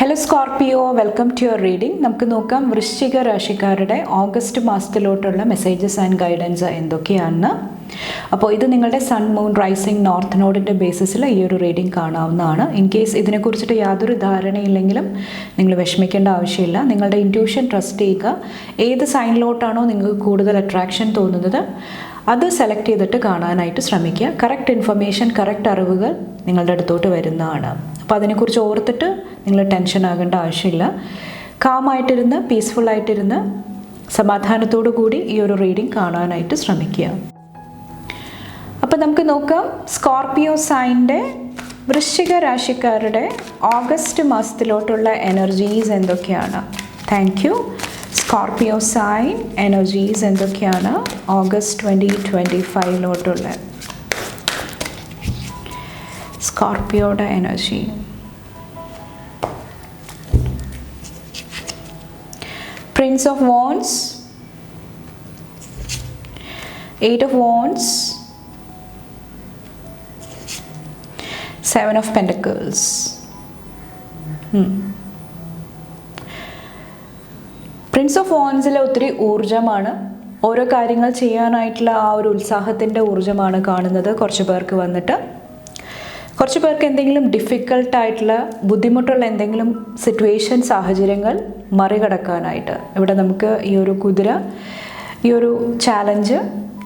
Hello Scorpio, welcome to your reading. നമുക്ക് നോക്കാം വൃശ്ചിക രാശിക്കാരുടെ ഓഗസ്റ്റ് മാസത്തിലോട്ടുള്ള മെസ്സേജസ് ആൻഡ് ഗൈഡൻസ് എന്തൊക്കെയാണെന്ന്. അപ്പോൾ ഇത് നിങ്ങളുടെ സൺ മൂൺ റൈസിങ് നോർത്ത് നോഡിൻ്റെ ബേസിസിൽ ഈ ഒരു റീഡിംഗ് കാണാവുന്നതാണ്. ഇൻ കേസ് ഇതിനെക്കുറിച്ചിട്ട് യാതൊരു ധാരണയില്ലെങ്കിലും നിങ്ങൾ വിഷമിക്കേണ്ട ആവശ്യമില്ല. നിങ്ങളുടെ ഇൻറ്റ്യൂഷൻ ട്രസ്റ്റ് ചെയ്യുക. ഏത് സൈനിലോട്ടാണോ നിങ്ങൾക്ക് കൂടുതൽ അട്രാക്ഷൻ തോന്നുന്നത് അത് സെലക്ട് ചെയ്തിട്ട് കാണാനായിട്ട് ശ്രമിക്കുക. കറക്റ്റ് ഇൻഫർമേഷൻ, കറക്റ്റ് അറിവുകൾ നിങ്ങളുടെ അടുത്തോട്ട് വരുന്നതാണ്. അപ്പോൾ അതിനെക്കുറിച്ച് ഓർത്തിട്ട് നിങ്ങൾ ടെൻഷൻ ആകേണ്ട ആവശ്യമില്ല. കാമായിട്ടിരുന്ന്, പീസ്ഫുള്ളായിട്ടിരുന്ന്, സമാധാനത്തോടു കൂടി ഈ ഒരു റീഡിംഗ് കാണാനായിട്ട് ശ്രമിക്കുക. അപ്പോൾ നമുക്ക് നോക്കാം സ്കോർപിയോ സൈൻ്റെ വൃശ്ചിക രാശിക്കാരുടെ ഓഗസ്റ്റ് മാസത്തിലോട്ടുള്ള എനർജീസ് എന്തൊക്കെയാണ്. Thank you. Scorpio sign energies എന്തൊക്കെയാണ് ഓഗസ്റ്റ് 2025 സ്കോർപിയോയുടെ energy. Prince of Wands, Eight of Wands, Seven of Pentacles. Prince of വാൻസിലെ ഒത്തിരി ഊർജ്ജമാണ്. ഓരോ കാര്യങ്ങൾ ചെയ്യാനായിട്ടുള്ള ആ ഒരു ഉത്സാഹത്തിൻ്റെ ഊർജ്ജമാണ് കാണുന്നത്. കുറച്ച് പേർക്ക് എന്തെങ്കിലും ഡിഫിക്കൽട്ടായിട്ടുള്ള, ബുദ്ധിമുട്ടുള്ള എന്തെങ്കിലും സിറ്റുവേഷൻ, സാഹചര്യങ്ങൾ മറികടക്കാനായിട്ട് ഇവിടെ നമുക്ക് ഈ ഒരു കുതിര, ഈ ഒരു ചാലഞ്ച്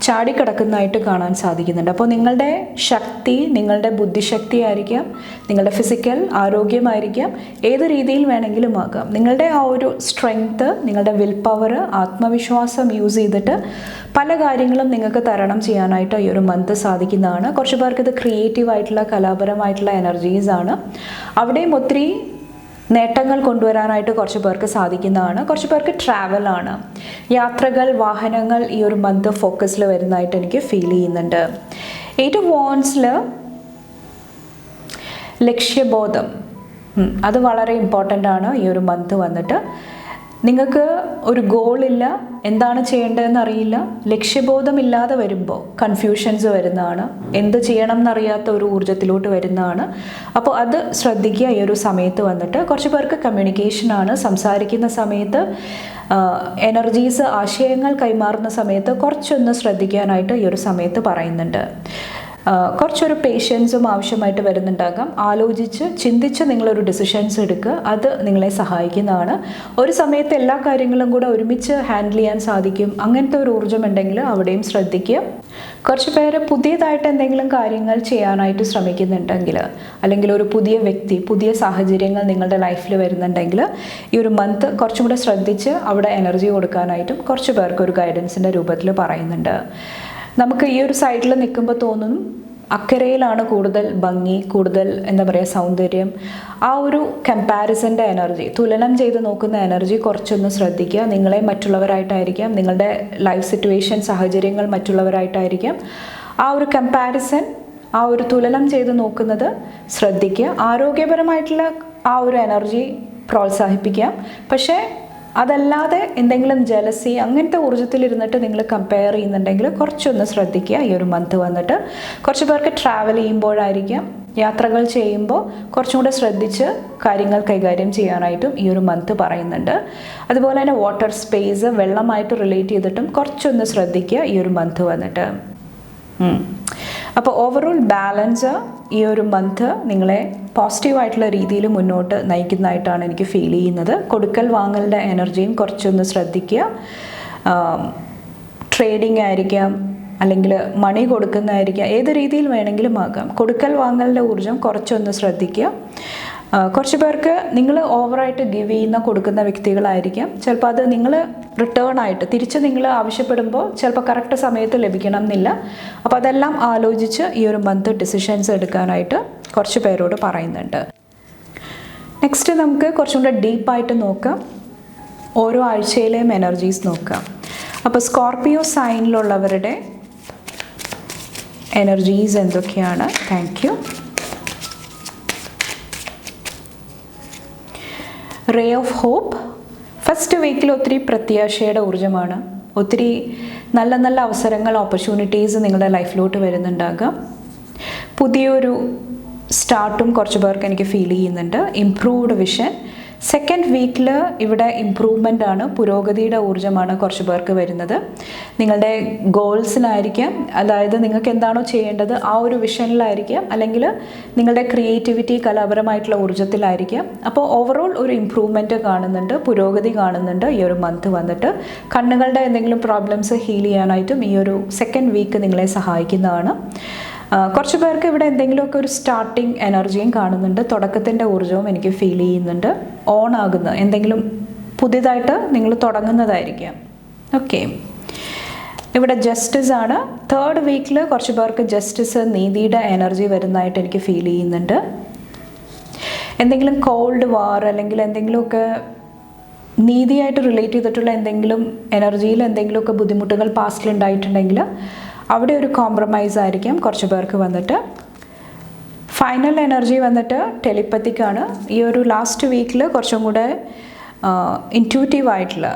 ചാടിക്കിടക്കുന്നതായിട്ട് കാണാൻ സാധിക്കുന്നുണ്ട്. അപ്പോൾ നിങ്ങളുടെ ശക്തി, നിങ്ങളുടെ ബുദ്ധിശക്തി ആയിരിക്കാം, നിങ്ങളുടെ ഫിസിക്കൽ ആരോഗ്യമായിരിക്കാം, ഏത് രീതിയിൽ വേണമെങ്കിലും ആകാം. നിങ്ങളുടെ ആ ഒരു സ്ട്രെങ്ത്ത്, നിങ്ങളുടെ വിൽ പവർ, ആത്മവിശ്വാസം യൂസ് ചെയ്തിട്ട് പല കാര്യങ്ങളും നിങ്ങൾക്ക് തരണം ചെയ്യാനായിട്ട് ഈ ഒരു മന്ത് സാധിക്കുന്നതാണ്. കുറച്ച് പേർക്ക് ഇത് ക്രിയേറ്റീവായിട്ടുള്ള, കലാപരമായിട്ടുള്ള എനർജീസാണ്. അവിടെയും ഒത്തിരി നേട്ടങ്ങൾ കൊണ്ടുവരാനായിട്ട് കുറച്ച് പേർക്ക് സാധിക്കുന്നതാണ്. കുറച്ച് പേർക്ക് ട്രാവലാണ്, യാത്രകൾ, വാഹനങ്ങൾ ഈ ഒരു മന്ത് ഫോക്കസിൽ വരുന്നതായിട്ട് എനിക്ക് ഫീൽ ചെയ്യുന്നുണ്ട്. 8 of Wands'ൽ ലക്ഷ്യബോധം, അത് വളരെ ഇമ്പോർട്ടൻ്റ് ആണ്. ഈ ഒരു മന്ത് വന്നിട്ട് നിങ്ങൾക്ക് ഒരു ഗോളില്ല, എന്താണ് ചെയ്യേണ്ടതെന്ന് അറിയില്ല, ലക്ഷ്യബോധമില്ലാതെ വരുമ്പോൾ കൺഫ്യൂഷൻസ് വരുന്നതാണ്, എന്ത് ചെയ്യണം എന്നറിയാത്ത ഒരു ഊർജ്ജത്തിലോട്ട് വരുന്നതാണ്. അപ്പോൾ അത് ശ്രദ്ധിക്കുക. ഈ ഒരു സമയത്ത് വന്നിട്ട് കുറച്ച് പേർക്ക് കമ്മ്യൂണിക്കേഷനാണ്. സംസാരിക്കുന്ന സമയത്ത് എനർജീസ്, ആശയങ്ങൾ കൈമാറുന്ന സമയത്ത് കുറച്ചൊന്ന് ശ്രദ്ധിക്കാനായിട്ട് ഈ ഒരു സമയത്ത് പറയുന്നുണ്ട്. കുറച്ചൊരു പേഷ്യൻസും ആവശ്യമായിട്ട് വരുന്നുണ്ടാകാം. ആലോചിച്ച്, ചിന്തിച്ച് നിങ്ങളൊരു ഡിസിഷൻസ് എടുക്കുക. അത് നിങ്ങളെ സഹായിക്കുന്നതാണ്. ഒരു സമയത്ത് എല്ലാ കാര്യങ്ങളും കൂടെ ഒരുമിച്ച് ഹാൻഡിൽ ചെയ്യാൻ സാധിക്കും. അങ്ങനത്തെ ഒരു ഊർജ്ജം ഉണ്ടെങ്കിൽ അവിടെയും ശ്രദ്ധിക്കുക. കുറച്ച് പേര് പുതിയതായിട്ട് എന്തെങ്കിലും കാര്യങ്ങൾ ചെയ്യാനായിട്ട് ശ്രമിക്കുന്നുണ്ടെങ്കിൽ, അല്ലെങ്കിൽ ഒരു പുതിയ വ്യക്തി, പുതിയ സാഹചര്യങ്ങൾ നിങ്ങളുടെ ലൈഫിൽ വരുന്നുണ്ടെങ്കിൽ ഈ ഒരു മന്ത് കുറച്ചും കൂടെ ശ്രദ്ധിച്ച് അവിടെ എനർജി കൊടുക്കാനായിട്ടും കുറച്ച് പേർക്ക് ഒരു ഗൈഡൻസിൻ്റെ രൂപത്തിൽ പറയുന്നുണ്ട്. നമുക്ക് ഈ ഒരു സൈഡിൽ നിൽക്കുമ്പോൾ തോന്നും അക്കരയിലാണ് കൂടുതൽ ഭംഗി, കൂടുതൽ എന്താ പറയുക, സൗന്ദര്യം. ആ ഒരു കമ്പാരിസൻ്റെ എനർജി, തുലനം ചെയ്ത് നോക്കുന്ന എനർജി കുറച്ചൊന്ന് ശ്രദ്ധിക്കുക. നിങ്ങളെ മറ്റുള്ളവരായിട്ടായിരിക്കാം, നിങ്ങളുടെ ലൈഫ് സിറ്റുവേഷൻ, സാഹചര്യങ്ങൾ മറ്റുള്ളവരായിട്ടായിരിക്കാം. ആ ഒരു കമ്പാരിസൺ, ആ ഒരു തുലനം ചെയ്ത് നോക്കുന്നത് ശ്രദ്ധിക്കുക. ആരോഗ്യപരമായിട്ടുള്ള ആ ഒരു എനർജി പ്രോത്സാഹിപ്പിക്കാം. പക്ഷേ അതല്ലാതെ എന്തെങ്കിലും ജലസി, അങ്ങനത്തെ ഊർജ്ജത്തിലിരുന്നിട്ട് നിങ്ങൾ കമ്പയർ ചെയ്യുന്നുണ്ടെങ്കിൽ കുറച്ചൊന്ന് ശ്രദ്ധിക്കുക. ഈ ഒരു മന്ത് വന്നിട്ട് കുറച്ച് പേർക്ക് ട്രാവൽ ചെയ്യുമ്പോഴായിരിക്കാം, യാത്രകൾ ചെയ്യുമ്പോൾ കുറച്ചും കൂടെ ശ്രദ്ധിച്ച് കാര്യങ്ങൾ കൈകാര്യം ചെയ്യാനായിട്ടും ഈ ഒരു മന്ത് പറയുന്നുണ്ട്. അതുപോലെ തന്നെ വാട്ടർ സ്പേസ്, വെള്ളമായിട്ട് റിലേറ്റ് ചെയ്തിട്ടും കുറച്ചൊന്ന് ശ്രദ്ധിക്കുക ഈ ഒരു മന്ത് വന്നിട്ട്. അപ്പോൾ ഓവറോൾ ബാലൻസ് ഈ ഒരു മന്ത് നിങ്ങളെ പോസിറ്റീവായിട്ടുള്ള രീതിയിൽ മുന്നോട്ട് നയിക്കുന്നതായിട്ടാണ് എനിക്ക് ഫീൽ ചെയ്യുന്നത്. കൊടുക്കൽ വാങ്ങലിൻ്റെ എനർജിയും കുറച്ചൊന്ന് ശ്രദ്ധിക്കുക. ട്രേഡിംഗ് ആയിരിക്കാം, അല്ലെങ്കിൽ മണി കൊടുക്കുന്നതായിരിക്കാം, ഏത് രീതിയിൽ വേണമെങ്കിലും ആകാം. കൊടുക്കൽ വാങ്ങലിൻ്റെ ഊർജ്ജം കുറച്ചൊന്ന് ശ്രദ്ധിക്കുക. കുറച്ച് പേർക്ക് നിങ്ങൾ ഓവറായിട്ട് ഗിവ് ചെയ്യുന്ന, കൊടുക്കുന്ന വ്യക്തികളായിരിക്കാം. ചിലപ്പോൾ അത് നിങ്ങൾ റിട്ടേൺ ആയിട്ട് തിരിച്ച് നിങ്ങൾ ആവശ്യപ്പെടുമ്പോൾ ചിലപ്പോൾ കറക്റ്റ് സമയത്ത് ലഭിക്കണം എന്നില്ല. അപ്പോൾ അതെല്ലാം ആലോചിച്ച് ഈ ഒരു മന്ത് ഡിസിഷൻസ് എടുക്കാനായിട്ട് കുറച്ച് പേരോട് പറയുന്നുണ്ട്. നെക്സ്റ്റ് നമുക്ക് കുറച്ചും കൂടെ ഡീപ്പായിട്ട് നോക്കാം. ഓരോ ആഴ്ചയിലെയും എനർജീസ് നോക്കാം. അപ്പോൾ സ്കോർപിയോ സൈനിലുള്ളവരുടെ എനർജീസ് എന്തൊക്കെയാണ്. Thank you. Ray of hope. First വീക്കിൽ ഒത്തിരി പ്രത്യാശയുടെ ഊർജ്ജമാണ്. ഒത്തിരി നല്ല നല്ല അവസരങ്ങൾ, ഓപ്പർച്യൂണിറ്റീസ് നിങ്ങളുടെ ലൈഫിലോട്ട് വരുന്നുണ്ടാകാം. പുതിയൊരു സ്റ്റാർട്ടും കുറച്ച് പേർക്ക് എനിക്ക് ഫീൽ ചെയ്യുന്നുണ്ട്. ഇംപ്രൂവ്ഡ് വിഷൻ, സെക്കൻഡ് വീക്കിൽ ഇവിടെ ഇമ്പ്രൂവ്മെൻ്റ് ആണ്, പുരോഗതിയുടെ ഊർജ്ജമാണ് കുറച്ച് പേർക്ക് വരുന്നത്. നിങ്ങളുടെ ഗോൾസിലായിരിക്കാം, അതായത് നിങ്ങൾക്ക് എന്താണോ ചെയ്യേണ്ടത് ആ ഒരു വിഷനിലായിരിക്കാം, അല്ലെങ്കിൽ നിങ്ങളുടെ ക്രിയേറ്റിവിറ്റി കലാപരമായിട്ടുള്ള ഊർജ്ജത്തിലായിരിക്കാം. അപ്പോൾ ഓവറോൾ ഒരു ഇമ്പ്രൂവ്മെൻറ്റ് കാണുന്നുണ്ട്, പുരോഗതി കാണുന്നുണ്ട് ഈ ഒരു മന്ത് വന്നിട്ട്. കണ്ണുകളുടെ എന്തെങ്കിലും പ്രോബ്ലംസ് ഹീൽ ചെയ്യാനായിട്ടും ഈ ഒരു സെക്കൻഡ് വീക്ക് നിങ്ങളെ സഹായിക്കുന്നതാണ്. കുറച്ച് പേർക്ക് ഇവിടെ എന്തെങ്കിലുമൊക്കെ ഒരു സ്റ്റാർട്ടിങ് എനർജിയും കാണുന്നുണ്ട്, തുടക്കത്തിൻ്റെ ഊർജ്ജവും എനിക്ക് ഫീൽ ചെയ്യുന്നുണ്ട്. ഓൺ ആകുന്ന എന്തെങ്കിലും പുതിയതായിട്ട് നിങ്ങൾ തുടങ്ങുന്നതായിരിക്കാം. ഓക്കെ, ഇവിടെ ജസ്റ്റിസ് ആണ്. തേർഡ് വീക്കിൽ കുറച്ച് പേർക്ക് ജസ്റ്റിസ്, നീതിയുടെ എനർജി വരുന്നതായിട്ട് എനിക്ക് ഫീൽ ചെയ്യുന്നുണ്ട്. എന്തെങ്കിലും കോൾഡ് വാർ അല്ലെങ്കിൽ എന്തെങ്കിലുമൊക്കെ നീതിയായിട്ട് റിലേറ്റ് ചെയ്തിട്ടുള്ള എന്തെങ്കിലും എനർജിയിൽ എന്തെങ്കിലുമൊക്കെ ബുദ്ധിമുട്ടുകൾ പാസ്റ്റിൽ ഉണ്ടായിട്ടുണ്ടെങ്കിൽ അവിടെ ഒരു കോംപ്രമൈസ് ആയിരിക്കും കുറച്ച് പേർക്ക് വന്നിട്ട്. ഫൈനൽ എനർജി വന്നിട്ട് ടെലിപ്പത്തിക്കാണ്. ഈ ഒരു ലാസ്റ്റ് വീക്കിൽ കുറച്ചും കൂടെ ഇൻറ്റ്യൂട്ടീവായിട്ടുള്ള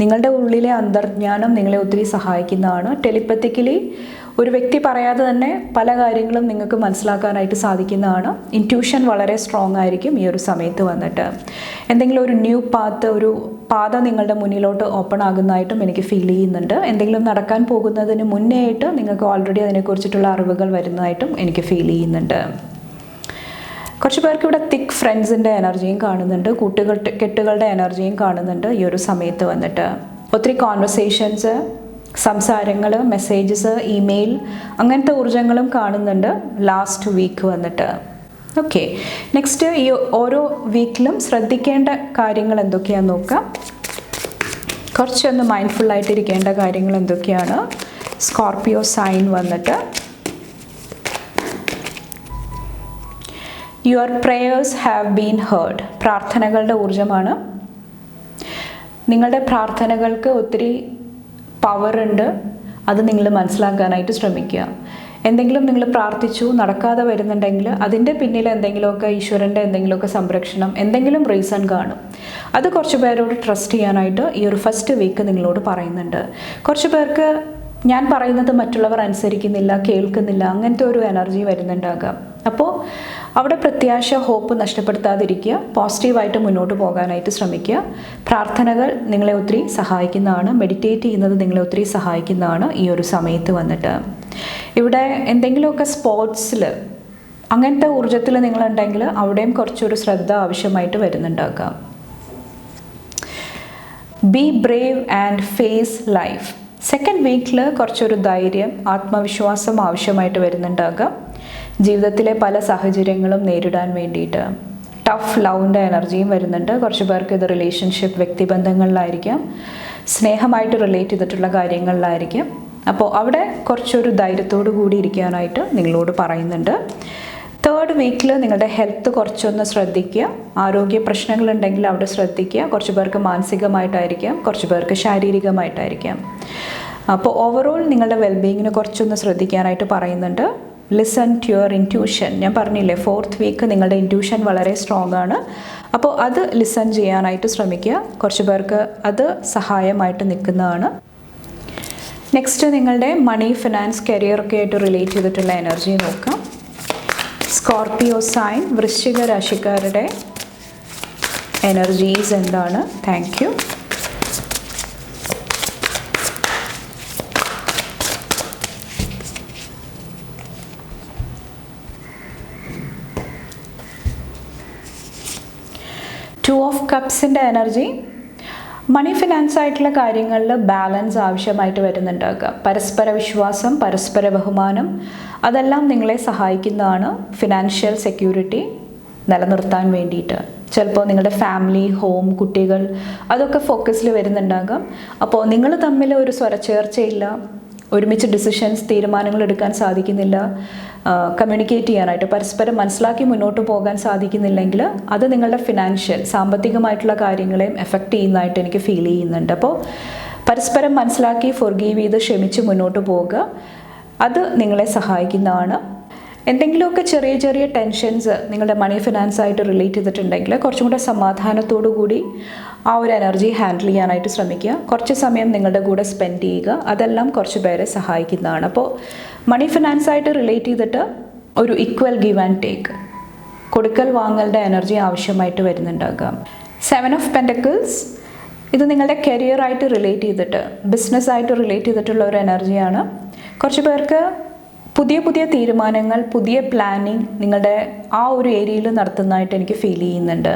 നിങ്ങളുടെ ഉള്ളിലെ അന്തർജ്ഞാനം നിങ്ങളെ ഒത്തിരി സഹായിക്കുന്നതാണ്. ടെലിപ്പത്തിക്കലി ഒരു വ്യക്തി പറയാതെ തന്നെ പല കാര്യങ്ങളും നിങ്ങൾക്ക് മനസ്സിലാക്കാനായിട്ട് സാധിക്കുന്നതാണ്. ഇൻറ്റ്യൂഷൻ വളരെ സ്ട്രോങ് ആയിരിക്കും ഈ ഒരു സമയത്ത് വന്നിട്ട്. എന്തെങ്കിലും ഒരു ന്യൂ പാത്ത്, ഒരു പാത നിങ്ങളുടെ മുന്നിലോട്ട് ഓപ്പൺ ആകുന്നതായിട്ടും എനിക്ക് ഫീൽ ചെയ്യുന്നുണ്ട്. എന്തെങ്കിലും നടക്കാൻ പോകുന്നതിന് മുന്നേ ആയിട്ട് നിങ്ങൾക്ക് ഓൾറെഡി അതിനെക്കുറിച്ചിട്ടുള്ള അറിവുകൾ വരുന്നതായിട്ടും എനിക്ക് ഫീൽ ചെയ്യുന്നുണ്ട്. കുറച്ച് പേർക്ക് ഇവിടെ തിക്ക് ഫ്രണ്ട്സിൻ്റെ എനർജിയും കാണുന്നുണ്ട്, കെട്ടുകളുടെ എനർജിയും കാണുന്നുണ്ട് ഈ ഒരു സമയത്ത് വന്നിട്ട്. ഒത്തിരി കോൺവെർസേഷൻസ്, സംസാരങ്ങൾ, മെസ്സേജസ്, ഇമെയിൽ, അങ്ങനത്തെ ഊർജ്ജങ്ങളും കാണുന്നുണ്ട് ലാസ്റ്റ് വീക്ക് വന്നിട്ട്. ഓക്കെ, നെക്സ്റ്റ് ഈ ഓരോ വീക്കിലും ശ്രദ്ധിക്കേണ്ട കാര്യങ്ങൾ എന്തൊക്കെയാണെന്ന് നോക്കാം. കുറച്ചൊന്ന് മൈൻഡ്ഫുള്ളായിട്ടിരിക്കേണ്ട കാര്യങ്ങൾ എന്തൊക്കെയാണ്. സ്കോർപിയോ സൈൻ വന്നിട്ട് your prayers have been heard. പ്രാർത്ഥനകളുടെ ഊർജ്ജമാണ്. നിങ്ങളുടെ പ്രാർത്ഥനകൾക്ക് ഒത്തിരി പവറുണ്ട്, അത് നിങ്ങൾ മനസ്സിലാക്കാനായിട്ട് ശ്രമിക്കുക. എന്തെങ്കിലും നിങ്ങൾ പ്രാർത്ഥിച്ചു നടക്കാതെ വരുന്നുണ്ടെങ്കിൽ അതിൻ്റെ പിന്നിൽ എന്തെങ്കിലുമൊക്കെ ഈശ്വരൻ്റെ എന്തെങ്കിലുമൊക്കെ സംരക്ഷണം, എന്തെങ്കിലും റീസൺ കാണും. അത് കുറച്ച് പേരോട് ട്രസ്റ്റ് ചെയ്യാനായിട്ട് ഈ ഒരു ഫസ്റ്റ് വീക്ക് നിങ്ങളോട് പറയുന്നുണ്ട്. കുറച്ച് പേർക്ക് ഞാൻ പറയുന്നത് മറ്റുള്ളവർ അനുസരിക്കുന്നില്ല, കേൾക്കുന്നില്ല, അങ്ങനത്തെ ഒരു എനർജി വരുന്നുണ്ടാകാം. അപ്പോൾ അവിടെ പ്രത്യാശ, ഹോപ്പ് നഷ്ടപ്പെടുത്താതിരിക്കുക, പോസിറ്റീവായിട്ട് മുന്നോട്ട് പോകാനായിട്ട് ശ്രമിക്കുക. പ്രാർത്ഥനകൾ നിങ്ങളെ ഒത്തിരി സഹായിക്കുന്നതാണ്, മെഡിറ്റേറ്റ് ചെയ്യുന്നത് നിങ്ങളെ ഒത്തിരി സഹായിക്കുന്നതാണ് ഈ ഒരു സമയത്ത് വന്നിട്ട്. ഇവിടെ എന്തെങ്കിലുമൊക്കെ സ്പോർട്സിൽ അങ്ങനത്തെ ഊർജ്ജത്തിൽ നിങ്ങളുണ്ടെങ്കിൽ അവിടെയും കുറച്ചൊരു ശ്രദ്ധ ആവശ്യമായിട്ട് വരുന്നുണ്ടാക്കാം. Be brave and face life. Second വീക്കിൽ കുറച്ചൊരു ധൈര്യം, ആത്മവിശ്വാസം ആവശ്യമായിട്ട് വരുന്നുണ്ടാകാം. ജീവിതത്തിലെ പല സാഹചര്യങ്ങളും നേരിടാൻ വേണ്ടിയിട്ട് ടഫ് ലവിൻ്റെ എനർജിയും വരുന്നുണ്ട്. കുറച്ച് പേർക്ക് ഇത് റിലേഷൻഷിപ്പ്, വ്യക്തിബന്ധങ്ങളിലായിരിക്കാം, സ്നേഹമായിട്ട് റിലേറ്റ് ചെയ്തിട്ടുള്ള കാര്യങ്ങളിലായിരിക്കാം. അപ്പോൾ അവിടെ കുറച്ചൊരു ധൈര്യത്തോടു കൂടി ഇരിക്കാനായിട്ട് നിങ്ങളോട് പറയുന്നുണ്ട്. തേർഡ് വീക്കിൽ നിങ്ങളുടെ ഹെൽത്ത് കുറച്ചൊന്ന് ശ്രദ്ധിക്കുക. ആരോഗ്യ പ്രശ്നങ്ങളുണ്ടെങ്കിൽ അവിടെ ശ്രദ്ധിക്കുക. കുറച്ച് പേർക്ക് മാനസികമായിട്ടായിരിക്കാം, കുറച്ച് പേർക്ക് ശാരീരികമായിട്ടായിരിക്കാം. അപ്പോൾ ഓവറോൾ നിങ്ങളുടെ വെൽബീയിങ്ങിന് കുറച്ചൊന്ന് ശ്രദ്ധിക്കാനായിട്ട് പറയുന്നുണ്ട്. Listen to your intuition. ഞാൻ പറഞ്ഞില്ലേ, ഫോർത്ത് വീക്ക് നിങ്ങളുടെ ഇൻറ്റ്യൂഷൻ വളരെ സ്ട്രോങ് ആണ്. അപ്പോൾ അത് ലിസൺ ചെയ്യാനായിട്ട് ശ്രമിക്കുക. കുറച്ച് പേർക്ക് അത് സഹായമായിട്ട് നിൽക്കുന്നതാണ്. നെക്സ്റ്റ് നിങ്ങളുടെ മണി, ഫിനാൻസ്, കരിയറൊക്കെ ആയിട്ട് റിലേറ്റ് ചെയ്തിട്ടുള്ള എനർജി നോക്കാം. സ്കോർപിയോ സൈൻ, വൃശ്ചിക രാശിക്കാരുടെ എനർജീസ് എന്താണ്? Thank you. ടു ഓഫ് കപ്സിൻ്റെ എനർജി. മണി, ഫിനാൻസ് ആയിട്ടുള്ള കാര്യങ്ങളിൽ ബാലൻസ് ആവശ്യമായിട്ട് വരുന്നുണ്ടാക്കുക. പരസ്പര വിശ്വാസം, പരസ്പര ബഹുമാനം, അതെല്ലാം നിങ്ങളെ സഹായിക്കുന്നതാണ് ഫിനാൻഷ്യൽ സെക്യൂരിറ്റി നിലനിർത്താൻ വേണ്ടിയിട്ട്. ചിലപ്പോൾ നിങ്ങളുടെ ഫാമിലി, ഹോം, കുട്ടികൾ, അതൊക്കെ ഫോക്കസിൽ വരുന്നുണ്ടാകാം. അപ്പോൾ നിങ്ങൾ തമ്മിൽ ഒരു സ്വരച്ചേർച്ചയില്ല, ഒരുമിച്ച് ഡിസിഷൻസ്, തീരുമാനങ്ങൾ എടുക്കാൻ സാധിക്കുന്നില്ല, കമ്മ്യൂണിക്കേറ്റ് ചെയ്യാനായിട്ട്, പരസ്പരം മനസ്സിലാക്കി മുന്നോട്ട് പോകാൻ സാധിക്കുന്നില്ലെങ്കിൽ അത് നിങ്ങളുടെ ഫിനാൻഷ്യൽ, സാമ്പത്തികമായിട്ടുള്ള കാര്യങ്ങളെയും എഫക്റ്റ് ചെയ്യുന്നതായിട്ട് എനിക്ക് ഫീൽ ചെയ്യുന്നുണ്ട്. അപ്പോൾ പരസ്പരം മനസ്സിലാക്കി ഫോർഗീവ് ചെയ്ത് ക്ഷമിച്ച് മുന്നോട്ട് പോവുക, അത് നിങ്ങളെ സഹായിക്കുന്നതാണ്. എന്തെങ്കിലുമൊക്കെ ചെറിയ ചെറിയ ടെൻഷൻസ് നിങ്ങളുടെ മണി, ഫിനാൻസ് ആയിട്ട് റിലേറ്റ് ചെയ്തിട്ടുണ്ടെങ്കിൽ കുറച്ചും കൂടെ സമാധാനത്തോടു കൂടി ആ ഒരു എനർജി ഹാൻഡിൽ ചെയ്യാനായിട്ട് ശ്രമിക്കുക. കുറച്ച് സമയം നിങ്ങളുടെ കൂടെ സ്പെൻഡ് ചെയ്യുക, അതെല്ലാം കുറച്ച് പേരെ സഹായിക്കുന്നതാണ്. അപ്പോൾ മണി, ഫിനാൻസ് ആയിട്ട് റിലേറ്റ് ചെയ്തിട്ട് ഒരു ഈക്വൽ ഗിവ് ആൻഡ് ടേക്ക്, കൊടുക്കൽ വാങ്ങലുടെ എനർജി ആവശ്യമായിട്ട് വരുന്നുണ്ടാകാം. സെവൻ ഓഫ് പെൻറ്റക്കിൾസ്, ഇത് നിങ്ങളുടെ കരിയറായിട്ട് റിലേറ്റ് ചെയ്തിട്ട്, ബിസിനസ്സായിട്ട് റിലേറ്റ് ചെയ്തിട്ടുള്ള ഒരു എനർജിയാണ്. കുറച്ച് പേർക്ക് പുതിയ പുതിയ തീരുമാനങ്ങൾ, പുതിയ പ്ലാനിങ് നിങ്ങളുടെ ആ ഒരു ഏരിയയിൽ നടത്തുന്നതായിട്ട് എനിക്ക് ഫീൽ ചെയ്യുന്നുണ്ട്.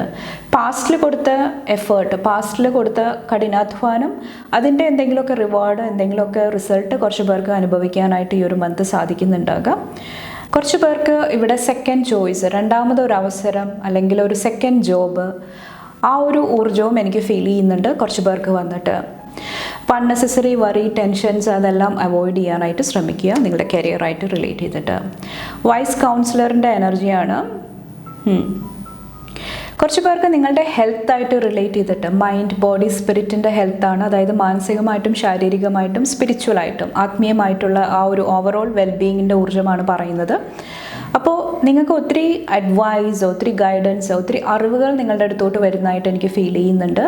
പാസ്റ്റിൽ കൊടുത്ത എഫേർട്ട്, പാസ്റ്റിൽ കൊടുത്ത കഠിനാധ്വാനം, അതിൻ്റെ എന്തെങ്കിലുമൊക്കെ റിവാർഡ്, എന്തെങ്കിലുമൊക്കെ റിസൾട്ട് കുറച്ച് പേർക്ക് അനുഭവിക്കാനായിട്ട് ഈ ഒരു മന്ത് സാധിക്കുന്നുണ്ടാകാം. കുറച്ച് പേർക്ക് ഇവിടെ സെക്കൻഡ് ചോയ്സ്, രണ്ടാമതൊരു അവസരം അല്ലെങ്കിൽ ഒരു സെക്കൻഡ് ജോബ്, ആ ഒരു ഊർജവും എനിക്ക് ഫീൽ ചെയ്യുന്നുണ്ട് കുറച്ച് പേർക്ക് വന്നിട്ട്. അപ്പോൾ അൺനെസസറി വറി, ടെൻഷൻസ് അതെല്ലാം അവോയ്ഡ് ചെയ്യാനായിട്ട് ശ്രമിക്കുക നിങ്ങളുടെ കരിയറായിട്ട് റിലേറ്റ് ചെയ്തിട്ട്. വൈസ് കൗൺസിലറിൻ്റെ എനർജിയാണ്. കുറച്ച് പേർക്ക് നിങ്ങളുടെ ഹെൽത്തായിട്ട് റിലേറ്റ് ചെയ്തിട്ട്, മൈൻഡ്, ബോഡി, സ്പിരിറ്റിൻ്റെ ഹെൽത്താണ്. അതായത് മാനസികമായിട്ടും ശാരീരികമായിട്ടും സ്പിരിച്വലായിട്ടും ആത്മീയമായിട്ടുള്ള ആ ഒരു ഓവറോൾ വെൽബീയിങ്ങിൻ്റെ ഊർജ്ജമാണ് പറയുന്നത്. അപ്പോൾ നിങ്ങൾക്ക് ഒത്തിരി അഡ്വൈസ്, ഒത്തിരി ഗൈഡൻസ്, ഒത്തിരി അറിവുകൾ നിങ്ങളുടെ അടുത്തോട്ട് വരുന്നതായിട്ട് എനിക്ക് ഫീൽ ചെയ്യുന്നുണ്ട്.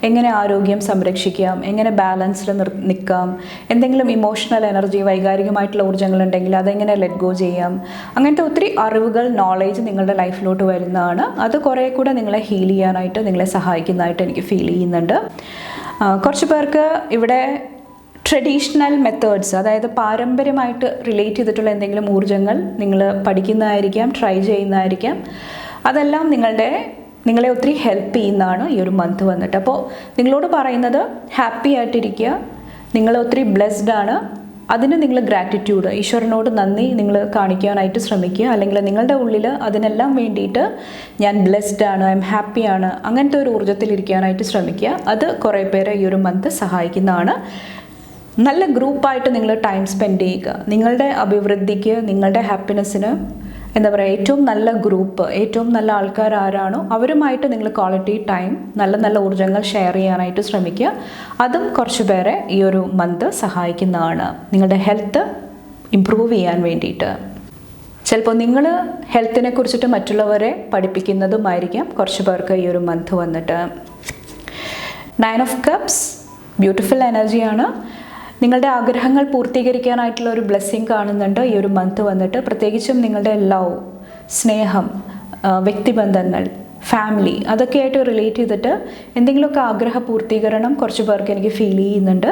എങ്ങനെ ആരോഗ്യം സംരക്ഷിക്കാം, എങ്ങനെ ബാലൻസിൽ നിൽക്കാം, എന്തെങ്കിലും ഇമോഷണൽ എനർജി, വൈകാരികമായിട്ടുള്ള ഊർജ്ജങ്ങളുണ്ടെങ്കിൽ അതെങ്ങനെ ലെറ്റ് ഗോ ചെയ്യാം, അങ്ങനത്തെ ഒത്തിരി അറിവുകൾ, നോളേജ് നിങ്ങളുടെ ലൈഫിലോട്ട് വരുന്നതാണ്. അത് കുറേ കൂടെ നിങ്ങളെ ഹീൽ ചെയ്യാനായിട്ട്, നിങ്ങളെ സഹായിക്കുന്നതായിട്ട് എനിക്ക് ഫീൽ ചെയ്യുന്നുണ്ട്. കുറച്ച് പേർക്ക് ഇവിടെ ട്രഡീഷണൽ മെത്തേഡ്സ്, അതായത് പാരമ്പര്യമായിട്ട് റിലേറ്റ് ചെയ്തിട്ടുള്ള എന്തെങ്കിലും ഊർജ്ജങ്ങൾ നിങ്ങൾ പഠിക്കുന്നതായിരിക്കാം, ട്രൈ ചെയ്യുന്നതായിരിക്കാം. അതെല്ലാം നിങ്ങളെ ഒത്തിരി ഹെൽപ്പ് ചെയ്യുന്നതാണ് ഈ ഒരു മന്ത് വന്നിട്ട്. അപ്പോൾ നിങ്ങളോട് പറയുന്നത് ഹാപ്പി ആയിട്ടിരിക്കുക, നിങ്ങൾ ഒത്തിരി ബ്ലെസ്ഡ് ആണ്. അതിന് നിങ്ങൾ ഗ്രാറ്റിറ്റ്യൂഡ്, ഈശ്വരനോട് നന്ദി നിങ്ങൾ കാണിക്കാനായിട്ട് ശ്രമിക്കുക. അല്ലെങ്കിൽ നിങ്ങളുടെ ഉള്ളിൽ അതിനെല്ലാം വേണ്ടിയിട്ട് ഞാൻ ബ്ലെസ്ഡ് ആണ്, ഐ എം ഹാപ്പിയാണ്, അങ്ങനത്തെ ഒരു ഊർജ്ജത്തിലിരിക്കാനായിട്ട് ശ്രമിക്കുക. അത് കുറേ പേരെ ഈ ഒരു മന്ത് സഹായിക്കുന്നതാണ്. നല്ല ഗ്രൂപ്പായിട്ട് നിങ്ങൾ ടൈം സ്പെൻഡ് ചെയ്യുക. നിങ്ങളുടെ അഭിവൃദ്ധിക്ക്, നിങ്ങളുടെ ഹാപ്പിനെസ്സിന് എന്താ പറയുക, ഏറ്റവും നല്ല ഗ്രൂപ്പ്, ഏറ്റവും നല്ല ആൾക്കാർ ആരാണോ അവരുമായിട്ട് നിങ്ങൾ ക്വാളിറ്റി ടൈം, നല്ല നല്ല ഊർജ്ജങ്ങൾ ഷെയർ ചെയ്യാനായിട്ട് ശ്രമിക്കുക. അതും കുറച്ച് പേരെ ഈ ഒരു മന്ത് സഹായിക്കുന്നതാണ് നിങ്ങളുടെ ഹെൽത്ത് ഇംപ്രൂവ് ചെയ്യാൻ വേണ്ടിയിട്ട്. ചിലപ്പോൾ നിങ്ങൾ ഹെൽത്തിനെ കുറിച്ചിട്ട് മറ്റുള്ളവരെ പഠിപ്പിക്കുന്നതുമായിരിക്കാം കുറച്ച് പേർക്ക് ഈ ഒരു മന്ത് വന്നിട്ട്. 9 ഓഫ് കപ്സ് ബ്യൂട്ടിഫുൾ എനർജിയാണ്. നിങ്ങളുടെ ആഗ്രഹങ്ങൾ പൂർത്തീകരിക്കാനായിട്ടുള്ള ഒരു ബ്ലെസ്സിങ് കാണുന്നുണ്ട് ഈ ഒരു മന്ത് വന്നിട്ട്. പ്രത്യേകിച്ചും നിങ്ങളുടെ ലവ്, സ്നേഹം, വ്യക്തിബന്ധങ്ങൾ, ഫാമിലി, അതൊക്കെയായിട്ട് റിലേറ്റ് ചെയ്തിട്ട് എന്തെങ്കിലുമൊക്കെ ആഗ്രഹ പൂർത്തീകരണം കുറച്ച് പേർക്ക് എനിക്ക് ഫീൽ ചെയ്യുന്നുണ്ട്.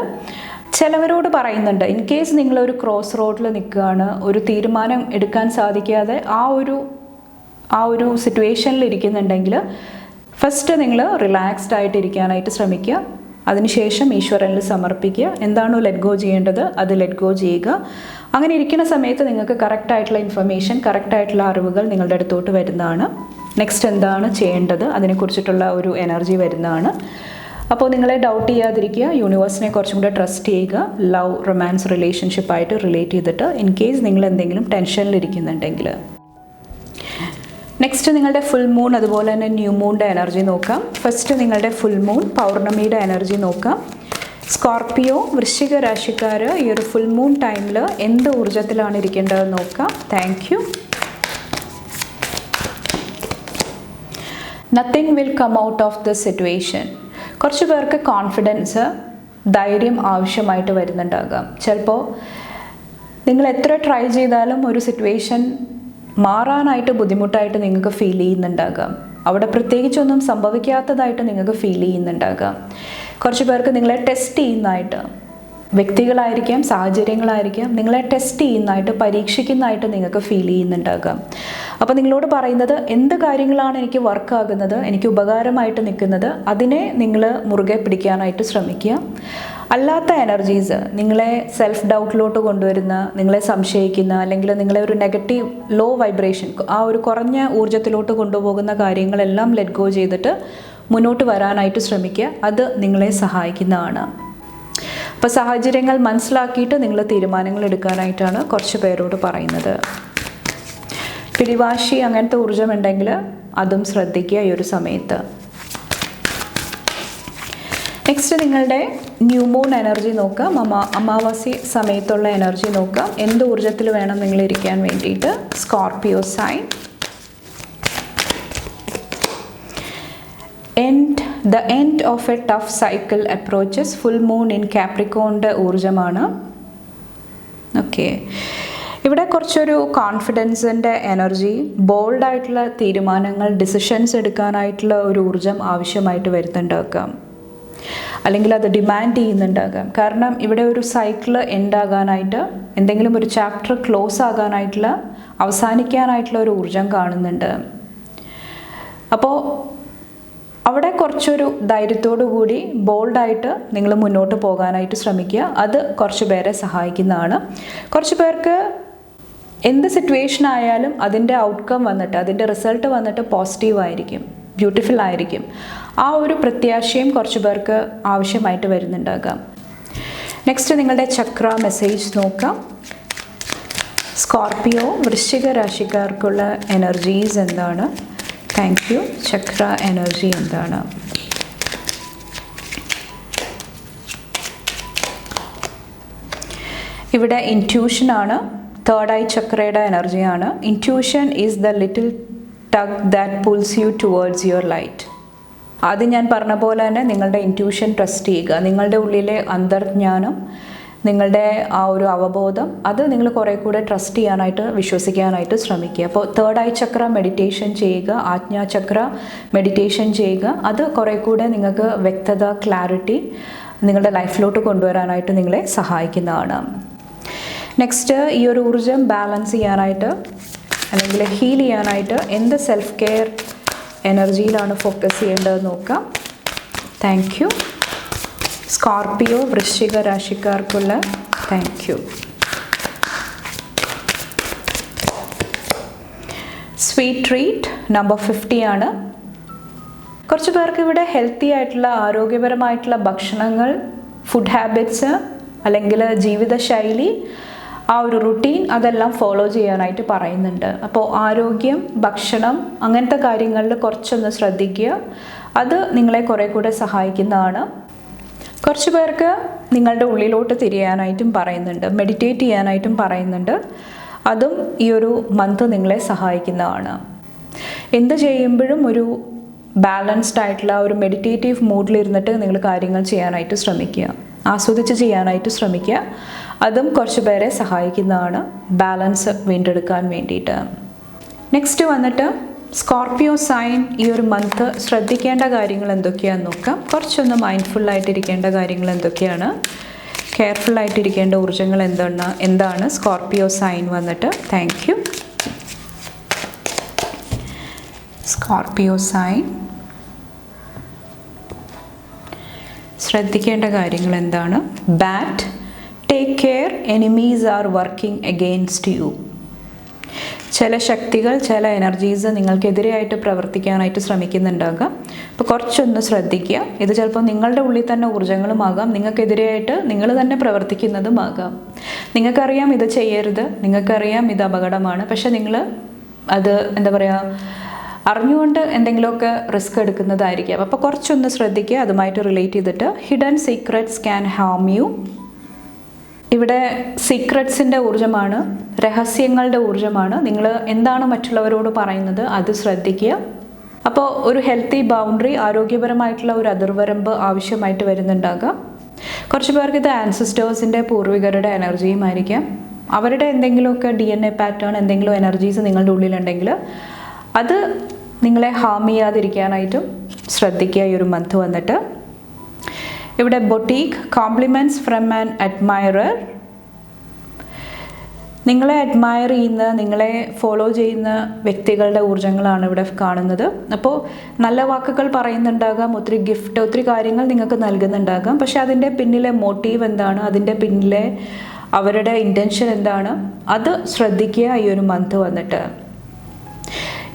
ചിലവരോട് പറയുന്നുണ്ട്, ഇൻ കേസ് നിങ്ങളൊരു ക്രോസ് റോഡിൽ നിൽക്കുകയാണ്, ഒരു തീരുമാനം എടുക്കാൻ സാധിക്കാതെ ആ ഒരു സിറ്റുവേഷനിൽ ഇരിക്കുന്നുണ്ടെങ്കിൽ ഫസ്റ്റ് നിങ്ങൾ റിലാക്സ്ഡ് ആയിട്ട് ഇരിക്കാനായിട്ട് ശ്രമിക്കുക. അതിനുശേഷം ഈശ്വരനിൽ സമർപ്പിക്കുക. എന്താണോ ലെറ്റ് ഗോ ചെയ്യേണ്ടത് അത് ലെറ്റ് ഗോ ചെയ്യുക. അങ്ങനെ ഇരിക്കുന്ന സമയത്ത് നിങ്ങൾക്ക് കറക്റ്റായിട്ടുള്ള ഇൻഫർമേഷൻ, കറക്റ്റായിട്ടുള്ള അറിവുകൾ നിങ്ങളുടെ അടുത്തോട്ട് വരുന്നതാണ്. നെക്സ്റ്റ് എന്താണ് ചെയ്യേണ്ടത് അതിനെക്കുറിച്ചിട്ടുള്ള ഒരു എനർജി വരുന്നതാണ്. അപ്പോൾ നിങ്ങളെ ഡൗട്ട് ചെയ്യാതിരിക്കുക, യൂണിവേഴ്സിനെ കുറച്ചും കൂടെ ട്രസ്റ്റ് ചെയ്യുക. ലവ്, റൊമാൻസ്, റിലേഷൻഷിപ്പായിട്ട് റിലേറ്റ് ചെയ്തിട്ട് ഇൻ കേസ് നിങ്ങൾ എന്തെങ്കിലും ടെൻഷനിലിരിക്കുന്നുണ്ടെങ്കിൽ. നെക്സ്റ്റ് നിങ്ങളുടെ ഫുൾ മൂൺ, അതുപോലെ തന്നെ ന്യൂ മൂണിൻ്റെ എനർജി നോക്കാം. ഫസ്റ്റ് നിങ്ങളുടെ ഫുൾ മൂൺ, പൗർണമിയുടെ എനർജി നോക്കാം. സ്കോർപ്പിയോ, വൃശ്ചിക രാശിക്കാർ ഈ ഒരു ഫുൾ മൂൺ ടൈമിൽ എന്ത് ഊർജ്ജത്തിലാണ് ഇരിക്കേണ്ടതെന്ന് നോക്കാം. Thank you. Nothing will come out of the situation. കുറച്ച് പേർക്ക് കോൺഫിഡൻസ്, ധൈര്യം ആവശ്യമായിട്ട് വരുന്നുണ്ടാകാം. ചിലപ്പോൾ നിങ്ങൾ എത്ര ട്രൈ ചെയ്താലും ഒരു സിറ്റുവേഷൻ മാറാനായിട്ട് ബുദ്ധിമുട്ടായിട്ട് നിങ്ങൾക്ക് ഫീൽ ചെയ്യുന്നുണ്ടാകാം. അവിടെ പ്രത്യേകിച്ചൊന്നും സംഭവിക്കാത്തതായിട്ട് നിങ്ങൾക്ക് ഫീൽ ചെയ്യുന്നുണ്ടാകാം. കുറച്ച് പേർക്ക് നിങ്ങളെ ടെസ്റ്റ് ചെയ്യുന്നതായിട്ട്, വ്യക്തികളായിരിക്കാം, സാഹചര്യങ്ങളായിരിക്കാം, നിങ്ങളെ ടെസ്റ്റ് ചെയ്യുന്നതായിട്ട്, പരീക്ഷിക്കുന്നതായിട്ട് നിങ്ങൾക്ക് ഫീൽ ചെയ്യുന്നുണ്ടാകാം. അപ്പോൾ നിങ്ങളോട് പറയുന്നത് എന്ത് കാര്യങ്ങളാണ് എനിക്ക് വർക്കാകുന്നത്, എനിക്ക് ഉപകാരമായിട്ട് നിൽക്കുന്നത്, അതിനെ നിങ്ങൾ മുറുകെ പിടിക്കാനായിട്ട് ശ്രമിക്കുക. അല്ലാത്ത എനർജീസ്, നിങ്ങളെ സെൽഫ് ഡൗട്ടിലോട്ട് കൊണ്ടുവരുന്ന, നിങ്ങളെ സംശയിക്കുന്ന, അല്ലെങ്കിൽ നിങ്ങളെ ഒരു നെഗറ്റീവ് ലോ വൈബ്രേഷൻ, ആ ഒരു കുറഞ്ഞ ഊർജ്ജത്തിലോട്ട് കൊണ്ടുപോകുന്ന കാര്യങ്ങളെല്ലാം ലെറ്റ് ഗോ ചെയ്തിട്ട് മുന്നോട്ട് വരാനായിട്ട് ശ്രമിക്കുക. അത് നിങ്ങളെ സഹായിക്കുന്നതാണ്. അപ്പോൾ സാഹചര്യങ്ങൾ മനസ്സിലാക്കിയിട്ട് നിങ്ങൾ തീരുമാനങ്ങൾ എടുക്കാനായിട്ടാണ് കുറച്ച് പേരോട് പറയുന്നത്. പിടിവാശി, അങ്ങനത്തെ ഊർജ്ജമുണ്ടെങ്കിൽ അതും ശ്രദ്ധിക്കുക ഈ ഒരു സമയത്ത്. നെക്സ്റ്റ് നിങ്ങളുടെ ന്യൂ മൂൺ എനർജി നോക്കാം. അമാവാസി സമയത്തുള്ള എനർജി നോക്കാം. എന്ത് ഊർജ്ജത്തിൽ വേണം നിങ്ങൾ ഇരിക്കാൻ വേണ്ടിയിട്ട്. Scorpio sign. The end of a tough cycle approaches. Full moon in കാപ്രിക്കോണിൻ്റെ ഊർജ്ജമാണ്. ഓക്കെ, ഇവിടെ കുറച്ചൊരു കോൺഫിഡൻസിൻ്റെ എനർജി, ബോൾഡായിട്ടുള്ള തീരുമാനങ്ങൾ, ഡിസിഷൻസ് എടുക്കാനായിട്ടുള്ള ഒരു ഊർജം ആവശ്യമായിട്ട് വരുന്നുണ്ടാക്കാം, അല്ലെങ്കിൽ അത് ഡിമാൻഡ് ചെയ്യുന്നുണ്ടാകാം. കാരണം ഇവിടെ ഒരു സൈക്കിള് എൻഡ് ആകാനായിട്ട്, എന്തെങ്കിലും ഒരു ചാപ്റ്റർ ക്ലോസ് ആകാനായിട്ടുള്ള, അവസാനിക്കാനായിട്ടുള്ള ഒരു ഊർജം കാണുന്നുണ്ട്. അപ്പോൾ അവിടെ കുറച്ചൊരു ധൈര്യത്തോടു കൂടി ബോൾഡായിട്ട് നിങ്ങൾ മുന്നോട്ട് പോകാനായിട്ട് ശ്രമിക്കുക. അത് കുറച്ച് പേരെ സഹായിക്കുന്നതാണ്. കുറച്ച് പേർക്ക് എന്ത് സിറ്റുവേഷൻ ആയാലും അതിൻ്റെ ഔട്ട്കം വന്നിട്ട്, അതിൻ്റെ റിസൾട്ട് വന്നിട്ട് പോസിറ്റീവായിരിക്കും, ബ്യൂട്ടിഫുൾ ആയിരിക്കും. ആ ഒരു പ്രത്യാശയും കുറച്ച് പേർക്ക് ആവശ്യമായിട്ട് വരുന്നുണ്ടാകാം. നെക്സ്റ്റ് നിങ്ങളുടെ ചക്ര മെസ്സേജ് നോക്കാം. സ്കോർപിയോ വൃശ്ചിക രാശിക്കാർക്കുള്ള എനർജീസ് എന്താണ്? Thank U. ചക്ര എനർജി എന്താണ്? ഇവിടെ ഇൻറ്റ്യൂഷനാണ്, തേർഡ് ഐ ചക്രയുടെ എനർജിയാണ്. Intuition is the little tug that pulls U towards your light. ആദ്യം ഞാൻ പറഞ്ഞ പോലെ തന്നെ നിങ്ങളുടെ ഇൻറ്റ്യൂഷൻ ട്രസ്റ്റ് ചെയ്യുക. നിങ്ങളുടെ ഉള്ളിലെ അന്തർജ്ഞാനം, നിങ്ങളുടെ ആ ഒരു അവബോധം, അത് നിങ്ങൾ കുറേ കൂടെ ട്രസ്റ്റ് ചെയ്യാനായിട്ട്, വിശ്വസിക്കാനായിട്ട് ശ്രമിക്കുക. അപ്പോൾ തേർഡ് ഐ ചക്ര മെഡിറ്റേഷൻ ചെയ്യുക, ആജ്ഞാചക്ര മെഡിറ്റേഷൻ ചെയ്യുക. അത് കുറേ കൂടെ നിങ്ങൾക്ക് വ്യക്തത, ക്ലാരിറ്റി നിങ്ങളുടെ ലൈഫിലോട്ട് കൊണ്ടുവരാനായിട്ട് നിങ്ങളെ സഹായിക്കുന്നതാണ്. നെക്സ്റ്റ്, ഈ ഒരു ഊർജം ബാലൻസ് ചെയ്യാനായിട്ട് അല്ലെങ്കിൽ ഹീൽ ചെയ്യാനായിട്ട് എന്ത് സെൽഫ് കെയർ എനർജിയിലാണ് ഫോക്കസ് ചെയ്യേണ്ടതെന്ന് നോക്കാം. Thank you. സ്കോർപിയോ വൃശ്ചിക രാശിക്കാർക്കുള്ള thank you. Sweet treat number 50 ആണ്. കുറച്ച് പേർക്ക് ഇവിടെ ഹെൽത്തി ആയിട്ടുള്ള, ആരോഗ്യപരമായിട്ടുള്ള ഭക്ഷണങ്ങൾ, ഫുഡ് ഹാബിറ്റ്സ് അല്ലെങ്കിൽ ജീവിതശൈലി, ആ ഒരു റുട്ടീൻ, അതെല്ലാം ഫോളോ ചെയ്യാനായിട്ട് പറയുന്നുണ്ട്. അപ്പോൾ ആരോഗ്യം, ഭക്ഷണം, അങ്ങനത്തെ കാര്യങ്ങളിൽ കുറച്ചൊന്ന് ശ്രദ്ധിക്കുക. അത് നിങ്ങളെ കുറേ കൂടെ സഹായിക്കുന്നതാണ്. കുറച്ച് പേർക്ക് നിങ്ങളുടെ ഉള്ളിലോട്ട് തിരിയാനായിട്ടും പറയുന്നുണ്ട്, മെഡിറ്റേറ്റ് ചെയ്യാനായിട്ടും പറയുന്നുണ്ട്. അതും ഈ ഒരു മന്ത് നിങ്ങളെ സഹായിക്കുന്നതാണ്. എന്ത് ചെയ്യുമ്പോഴും ഒരു ബാലൻസ്ഡ് ആയിട്ടുള്ള ഒരു മെഡിറ്റേറ്റീവ് മൂഡിലിരുന്നിട്ട് നിങ്ങൾ കാര്യങ്ങൾ ചെയ്യാനായിട്ട് ശ്രമിക്കുക, ആസ്വദിച്ച് ചെയ്യാനായിട്ട് ശ്രമിക്കുക. അതും കുറച്ച് പേരെ സഹായിക്കുന്നതാണ് ബാലൻസ് വീണ്ടെടുക്കാൻ വേണ്ടിയിട്ട്. നെക്സ്റ്റ് വന്നിട്ട് സ്കോർപിയോ സൈൻ ഈ ഒരു മന്ത് ശ്രദ്ധിക്കേണ്ട കാര്യങ്ങൾ എന്തൊക്കെയാണെന്ന് നോക്കാം. കുറച്ചൊന്ന് മൈൻഡ്ഫുള്ളായിട്ടിരിക്കേണ്ട കാര്യങ്ങൾ എന്തൊക്കെയാണ്, കെയർഫുള്ളായിട്ടിരിക്കേണ്ട ഊർജ്ജങ്ങൾ എന്താണ് സ്കോർപിയോ സൈൻ വന്നിട്ട്. Thank you. സ്കോർപിയോ സൈൻ ശ്രദ്ധിക്കേണ്ട കാര്യങ്ങൾ എന്താണ്? Bat, take care, enemies are working against U. ചില ശക്തികൾ, ചില എനർജീസ് നിങ്ങൾക്കെതിരെയായിട്ട് പ്രവർത്തിക്കാനായിട്ട് ശ്രമിക്കുന്നുണ്ടാകാം. അപ്പോൾ കുറച്ചൊന്ന് ശ്രദ്ധിക്കുക. ഇത് ചിലപ്പോൾ നിങ്ങളുടെ ഉള്ളിൽ തന്നെ ഊർജ്ജങ്ങളുമാകാം, നിങ്ങൾക്കെതിരെയായിട്ട് നിങ്ങൾ തന്നെ പ്രവർത്തിക്കുന്നതുമാകാം. നിങ്ങൾക്കറിയാം ഇത് ചെയ്യരുത്, നിങ്ങൾക്കറിയാം ഇത് അപകടമാണ്, പക്ഷെ നിങ്ങൾ അത് എന്താ പറയുക, അറിഞ്ഞുകൊണ്ട് എന്തെങ്കിലുമൊക്കെ റിസ്ക് എടുക്കുന്നതായിരിക്കാം. അപ്പോൾ കുറച്ചൊന്ന് ശ്രദ്ധിക്കുക. അതുമായിട്ട് റിലേറ്റ് ചെയ്തിട്ട് hidden secrets can harm you. ഇവിടെ സീക്രട്സിൻ്റെ ഊർജ്ജമാണ്, രഹസ്യങ്ങളുടെ ഊർജ്ജമാണ്. നിങ്ങൾ എന്താണ് മറ്റുള്ളവരോട് പറയുന്നത് അത് ശ്രദ്ധിക്കുക. അപ്പോൾ ഒരു ഹെൽത്തി ബൗണ്ടറി, ആരോഗ്യപരമായിട്ടുള്ള ഒരു അതിർവരമ്പ് ആവശ്യമായിട്ട് വരുന്നുണ്ടാകാം. കുറച്ച് പേർക്ക് ഇത് ആൻസിസ്റ്റേഴ്സിൻ്റെ, പൂർവികരുടെ എനർജിയുമായിരിക്കാം. അവരുടെ എന്തെങ്കിലുമൊക്കെ DNA പാറ്റേൺ, എന്തെങ്കിലും എനർജീസ് നിങ്ങളുടെ ഉള്ളിലുണ്ടെങ്കിൽ അത് നിങ്ങളെ ഹാം ചെയ്യാതിരിക്കാനായിട്ടും ശ്രദ്ധിക്കുക ഈ ഒരു മന്ത് വന്നിട്ട്. ഇവിടെ boutique, compliments from an admirer. നിങ്ങളെ അഡ്മയർ ചെയ്യുന്ന, നിങ്ങളെ ഫോളോ ചെയ്യുന്ന വ്യക്തികളുടെ ഊർജ്ജങ്ങളാണ് ഇവിടെ കാണുന്നത്. അപ്പോൾ നല്ല വാക്കുകൾ പറയുന്നുണ്ടാകാം, ഒത്തിരി ഗിഫ്റ്റ്, ഒത്തിരി കാര്യങ്ങൾ നിങ്ങൾക്ക് നൽകുന്നുണ്ടാകാം. പക്ഷെ അതിൻ്റെ പിന്നിലെ മോട്ടീവ് എന്താണ്, അതിൻ്റെ പിന്നിലെ അവരുടെ ഇൻറ്റൻഷൻ എന്താണ്, അത് ശ്രദ്ധിക്കുക ഈ ഒരു മന്ത് വന്നിട്ട്.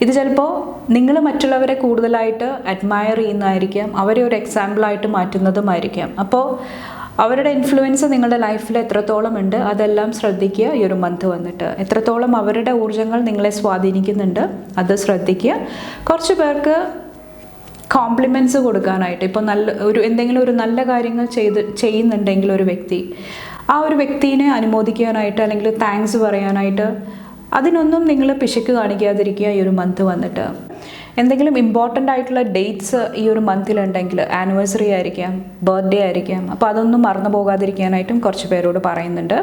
ഇത് ചിലപ്പോൾ നിങ്ങൾ മറ്റുള്ളവരെ കൂടുതലായിട്ട് അഡ്മയർ ചെയ്യുന്നതായിരിക്കാം, അവരെ ഒരു എക്സാമ്പിളായിട്ട് മാറ്റുന്നതുമായിരിക്കാം. അപ്പോൾ അവരുടെ ഇൻഫ്ലുവൻസ് നിങ്ങളുടെ ലൈഫിൽ എത്രത്തോളം ഉണ്ട് അതെല്ലാം ശ്രദ്ധിക്കുക ഈ ഒരു മന്ത് വന്നിട്ട്. എത്രത്തോളം അവരുടെ ഊർജ്ജങ്ങൾ നിങ്ങളെ സ്വാധീനിക്കുന്നുണ്ട് അത് ശ്രദ്ധിക്കുക. കുറച്ച് പേർക്ക് കോംപ്ലിമെൻറ്റ്സ് കൊടുക്കാനായിട്ട്, ഇപ്പോൾ എന്തെങ്കിലും ഒരു നല്ല കാര്യങ്ങൾ ചെയ്യുന്നുണ്ടെങ്കിൽ ഒരു വ്യക്തി, ആ ഒരു വ്യക്തിയെ അനുമോദിക്കാനായിട്ട് അല്ലെങ്കിൽ താങ്ക്സ് പറയാനായിട്ട്, അതിനൊന്നും നിങ്ങൾ പിശുക്ക് കാണിക്കാതിരിക്കുക ഈ ഒരു മന്ത് വന്നിട്ട്. എന്തെങ്കിലും ഇമ്പോർട്ടൻ്റ് ആയിട്ടുള്ള ഡേറ്റ്സ് ഈ ഒരു മന്തിലുണ്ടെങ്കിൽ, ആനിവേഴ്സറി ആയിരിക്കാം, ബർത്ത്ഡേ ആയിരിക്കാം, അപ്പോൾ അതൊന്നും മറന്നു പോകാതിരിക്കാനായിട്ടും കുറച്ച് പേരോട് പറയുന്നുണ്ട്.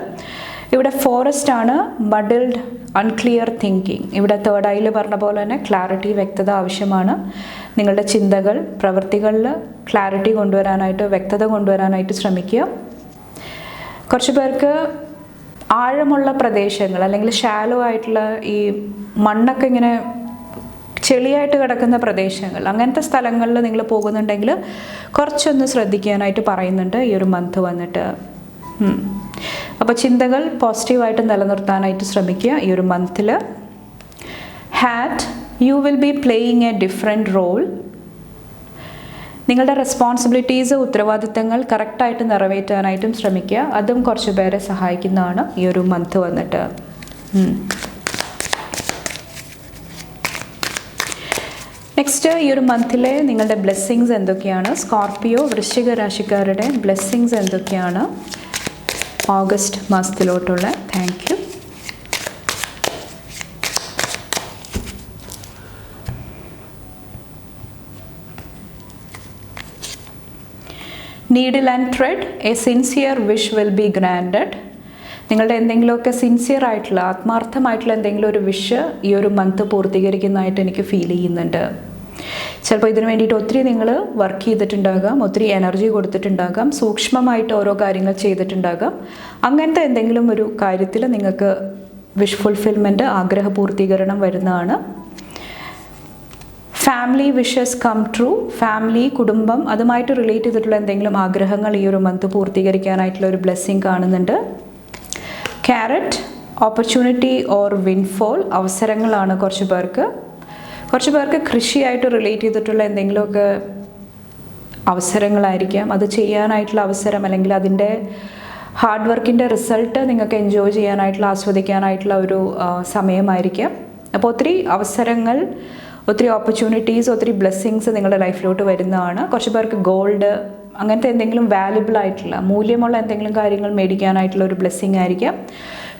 ഇവിടെ ഫോറസ്റ്റ് ആണ്, മഡിൽഡ് അൺക്ലിയർ തിങ്കിങ്. ഇവിടെ തേർഡ് ഐയിൽ പറഞ്ഞ പോലെ തന്നെ ക്ലാരിറ്റി, വ്യക്തത ആവശ്യമാണ്. നിങ്ങളുടെ ചിന്തകൾ, പ്രവൃത്തികളിൽ ക്ലാരിറ്റി കൊണ്ടുവരാനായിട്ട്, വ്യക്തത കൊണ്ടുവരാനായിട്ട് ശ്രമിക്കുക. കുറച്ച് പേർക്ക് ആഴമുള്ള പ്രദേശങ്ങൾ അല്ലെങ്കിൽ ഷാലോ ആയിട്ടുള്ള ഈ മണ്ണൊക്കെ ഇങ്ങനെ ചെളിയായിട്ട് കിടക്കുന്ന പ്രദേശങ്ങൾ, അങ്ങനത്തെ സ്ഥലങ്ങളിൽ നിങ്ങൾ പോകുന്നുണ്ടെങ്കിൽ കുറച്ചൊന്ന് ശ്രദ്ധിക്കാനായിട്ട് പറയുന്നുണ്ട് ഈ ഒരു മന്ത് വന്നിട്ട്. അപ്പോൾ ചിന്തകൾ പോസിറ്റീവായിട്ട് നിലനിർത്താനായിട്ട് ശ്രമിക്കുക ഈ ഒരു month. Hat, you will be playing a different role. നിങ്ങളുടെ റെസ്പോൺസിബിലിറ്റീസ്, ഉത്തരവാദിത്തങ്ങൾ കറക്റ്റായിട്ട് നിറവേറ്റാനായിട്ടും ശ്രമിക്കുക. അതും കുറച്ച് പേരെ സഹായിക്കുന്നതാണ് ഈ ഒരു മന്ത് വന്നിട്ട്. നെക്സ്റ്റ്, ഈ ഒരു മന്തിലെ നിങ്ങളുടെ ബ്ലെസ്സിങ്സ് എന്തൊക്കെയാണ്? സ്കോർപിയോ, വൃശ്ചിക രാശിക്കാരുടെ ബ്ലെസ്സിങ്സ് എന്തൊക്കെയാണ് ഓഗസ്റ്റ് മാസത്തിലോട്ടുള്ള? Thank you. Needle and thread, a sincere wish will be granted. നിങ്ങളുടെ എന്തെങ്കിലുമൊക്കെ സിൻസിയർ ആയിട്ടുള്ള, ആത്മാർത്ഥമായിട്ടുള്ള എന്തെങ്കിലും ഒരു വിഷ് ഈ ഒരു മന്ത് പൂർത്തീകരിക്കുന്നതായിട്ട് എനിക്ക് ഫീൽ ചെയ്യുന്നുണ്ട്. ചിലപ്പോൾ ഇതിനു വേണ്ടിയിട്ട് ഒത്തിരി നിങ്ങൾ വർക്ക് ചെയ്തിട്ടുണ്ടാകാം, ഒത്തിരി എനർജി കൊടുത്തിട്ടുണ്ടാകാം, സൂക്ഷ്മമായിട്ട് ഓരോ കാര്യങ്ങൾ ചെയ്തിട്ടുണ്ടാകാം. അങ്ങനത്തെ എന്തെങ്കിലും ഒരു കാര്യത്തിൽ നിങ്ങൾക്ക് വിഷ് ഫുൾഫിൽമെൻറ്റ്, ആഗ്രഹ പൂർത്തീകരണം വരുന്നതാണ്. Family wishes come true. Family, കുടുംബം, അതുമായിട്ട് റിലേറ്റ് ചെയ്തിട്ടുള്ള എന്തെങ്കിലും ആഗ്രഹങ്ങൾ ഈ ഒരു മന്ത് പൂർത്തീകരിക്കാനായിട്ടുള്ള ഒരു ബ്ലെസ്സിങ് കാണുന്നുണ്ട്. ക്യാരറ്റ്, ഓപ്പർച്യൂണിറ്റി ഓർ വിൻഫോൾ, അവസരങ്ങളാണ് കുറച്ച് പേർക്ക്. കുറച്ച് പേർക്ക് കൃഷിയായിട്ട് റിലേറ്റ് ചെയ്തിട്ടുള്ള എന്തെങ്കിലുമൊക്കെ അവസരങ്ങളായിരിക്കാം. അത് ചെയ്യാനായിട്ടുള്ള അവസരം, അല്ലെങ്കിൽ അതിൻ്റെ ഹാർഡ് വർക്കിൻ്റെ റിസൾട്ട് നിങ്ങൾക്ക് എൻജോയ് ചെയ്യാനായിട്ടുള്ള, ആസ്വദിക്കാനായിട്ടുള്ള ഒരു സമയമായിരിക്കാം. അപ്പോൾ ഒത്തിരി അവസരങ്ങൾ, ഒത്തിരി ഓപ്പർച്യൂണിറ്റീസ്, ഒത്തിരി ബ്ലെസ്സിങ്സ് നിങ്ങളുടെ ലൈഫിലോട്ട് വരുന്നതാണ്. കുറച്ച് പേർക്ക് ഗോൾഡ്, അങ്ങനത്തെ എന്തെങ്കിലും വാല്യുബിൾ ആയിട്ടുള്ള, മൂല്യമുള്ള എന്തെങ്കിലും കാര്യങ്ങൾ മേടിക്കാനായിട്ടുള്ള ഒരു ബ്ലെസ്സിങ് ആയിരിക്കാം.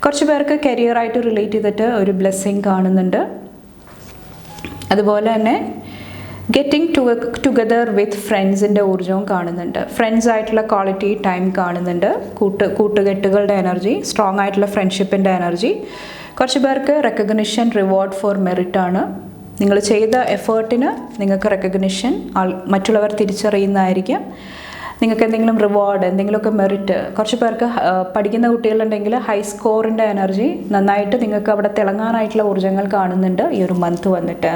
കുറച്ച് പേർക്ക് കരിയറായിട്ട് റിലേറ്റ് ചെയ്തിട്ട് ഒരു ബ്ലെസ്സിങ് കാണുന്നുണ്ട്. അതുപോലെ തന്നെ ഗെറ്റിംഗ് ടുഗദർ വിത്ത് ഫ്രണ്ട്സിൻ്റെ ഊർജ്ജവും കാണുന്നുണ്ട്. ഫ്രണ്ട്സ് ആയിട്ടുള്ള ക്വാളിറ്റി ടൈം കാണുന്നുണ്ട്. കൂട്ടുകെട്ടുകളുടെ എനർജി, സ്ട്രോങ് ആയിട്ടുള്ള ഫ്രണ്ട്ഷിപ്പിൻ്റെ എനർജി. കുറച്ച് പേർക്ക് റെക്കഗ്നിഷൻ, റിവാർഡ് ഫോർ മെറിറ്റ് ആണ്. നിങ്ങൾ ചെയ്ത എഫേർട്ടിന് നിങ്ങൾക്ക് റെക്കഗ്നിഷൻ മറ്റുള്ളവർ തിരിച്ചറിയുന്നതായിരിക്കും. നിങ്ങൾക്ക് എന്തെങ്കിലും റിവാർഡ്, എന്തെങ്കിലുമൊക്കെ മെറിറ്റ്. കുറച്ച് പേർക്ക് പഠിക്കുന്ന കുട്ടികളുണ്ടെങ്കിൽ ഹൈ സ്കോറിൻ്റെ എനർജി, നന്നായിട്ട് നിങ്ങൾക്ക് അവിടെ തിളങ്ങാനായിട്ടുള്ള ഊർജ്ജങ്ങൾ കാണുന്നുണ്ട് ഈ ഒരു മന്ത് വന്നിട്ട്.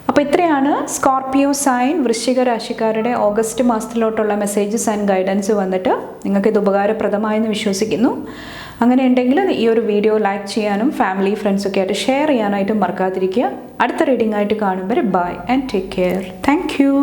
അപ്പോൾ ഇത്രയാണ് സ്കോർപിയോ സൈൻ, വൃശ്ചിക രാശിക്കാരുടെ ഓഗസ്റ്റ് മാസത്തിലോട്ടുള്ള മെസ്സേജസ് ആൻഡ് ഗൈഡൻസ് വന്നിട്ട്. നിങ്ങൾക്കിത് ഉപകാരപ്രദമായെന്ന് വിശ്വസിക്കുന്നു. അങ്ങനെ ഉണ്ടെങ്കിൽ ഈ ഒരു വീഡിയോ ലൈക്ക് ചെയ്യാനും ഫാമിലി, ഫ്രണ്ട്സൊക്കെ ആയിട്ട് ഷെയർ ചെയ്യാനായിട്ടും മറക്കാതിരിക്കുക. അടുത്ത റീഡിംഗ് ആയിട്ട് കാണുമ്പോൾ bye and take care. Thank U.